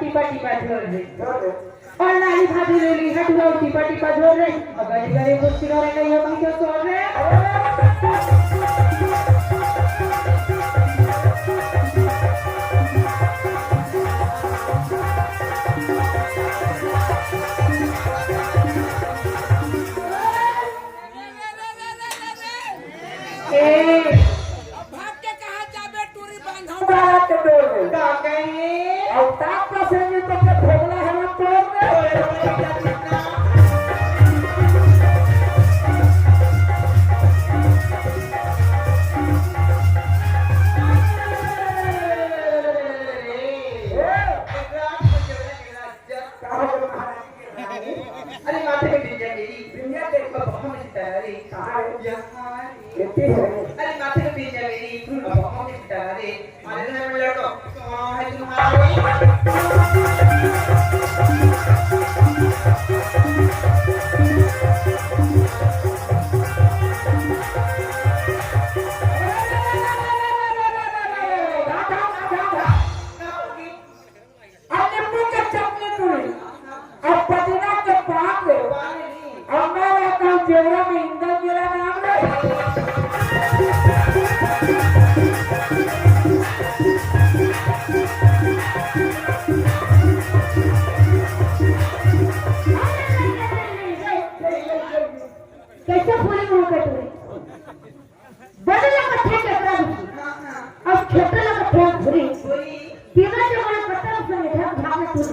टिपा टिपा झोल रे और नाली भाभी ले ली है तू टिपा टिपा झोल रे अगर गरे कुछ करे नहीं हो क्यों सो रे ए भाग के कहां जाबे टूरी बांधो बात तो का कहे और ताप का संग तो के भोगला है तो अरे माथे पे गिर जाएगी दुनिया देख पर बहुत मची तैयारी अरे माथे पे गिर जाएगी बहुत मची तैयारी मारे में लड़को कौन है तुम्हारा जेवरा में इंदर मेरा नाम है कैसे पूरी मुंह के तू बदल का ठेक करा अब क्षेत्र लगा ठेक भरी तीनों जगह पता उसने ठेक भाग तू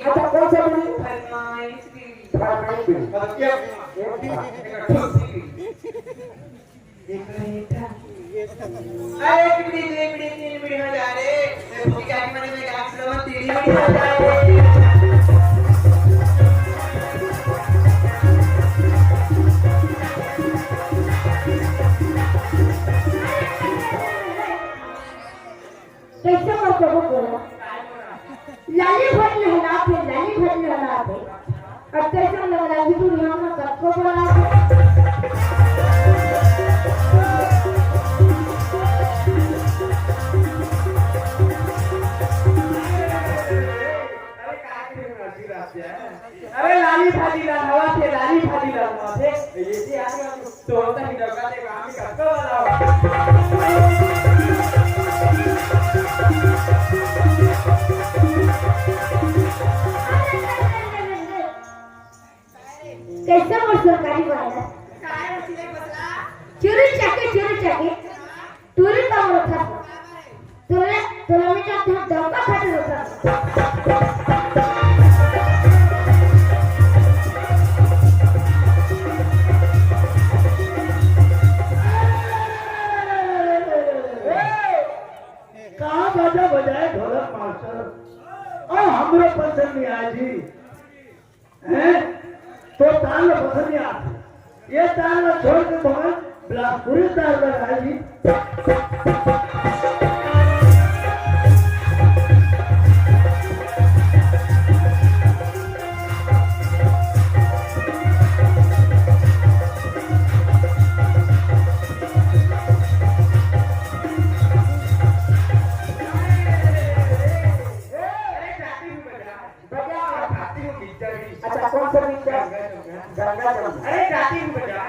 अच्छा कौन सा बनी फरमाइश की मतलब क्या अरे बिड़ी तीन बिड़ी हो जा रे क्या की मैंने गाछ लो तीन बिड़ी हो जा रे कैसे मत करो बोला लाली भर लहला थे अब कैसे लगा तू यहाँ में सबको बोला अरे लाली भाजी ला हवा थे लाली भाजी ला हवा थे ये जी आगे तो होता ही दगा देगा हम कब वाला कैसे वो सरकारी वाला काय रसीले बसला चोरी चाके टूरी का होता तोरे में का धक्का खाते होता कहां बाजा बजाए ढोलक मास्टर और हमरे पसंद नहीं आया जी हैं तो ताल पसंद नहीं आती ये ताल छोड़ के भगवान बिलासपुरी ताल लगाए जी अच्छा कौन सा गंगा जमुना अरे जाती हूँ बजा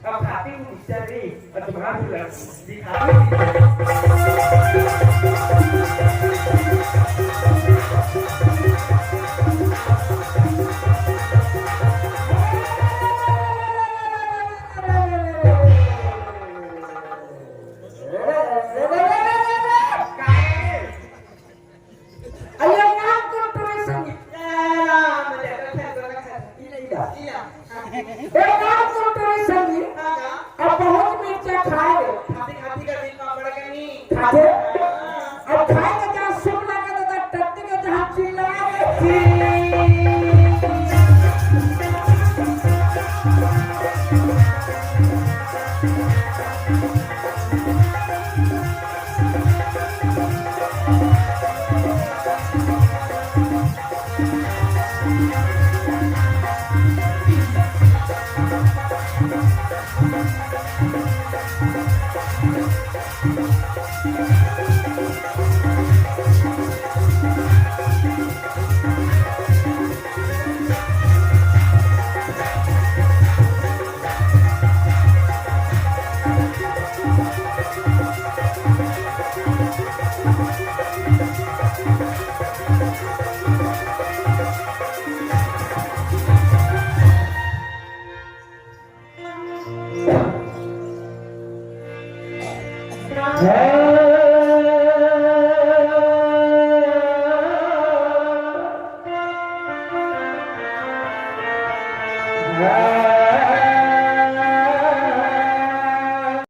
अब खाती हूँ मिक्सचर रे और तुम्हारा एक काम तो संगी अब बहुत मिर्चा हाँ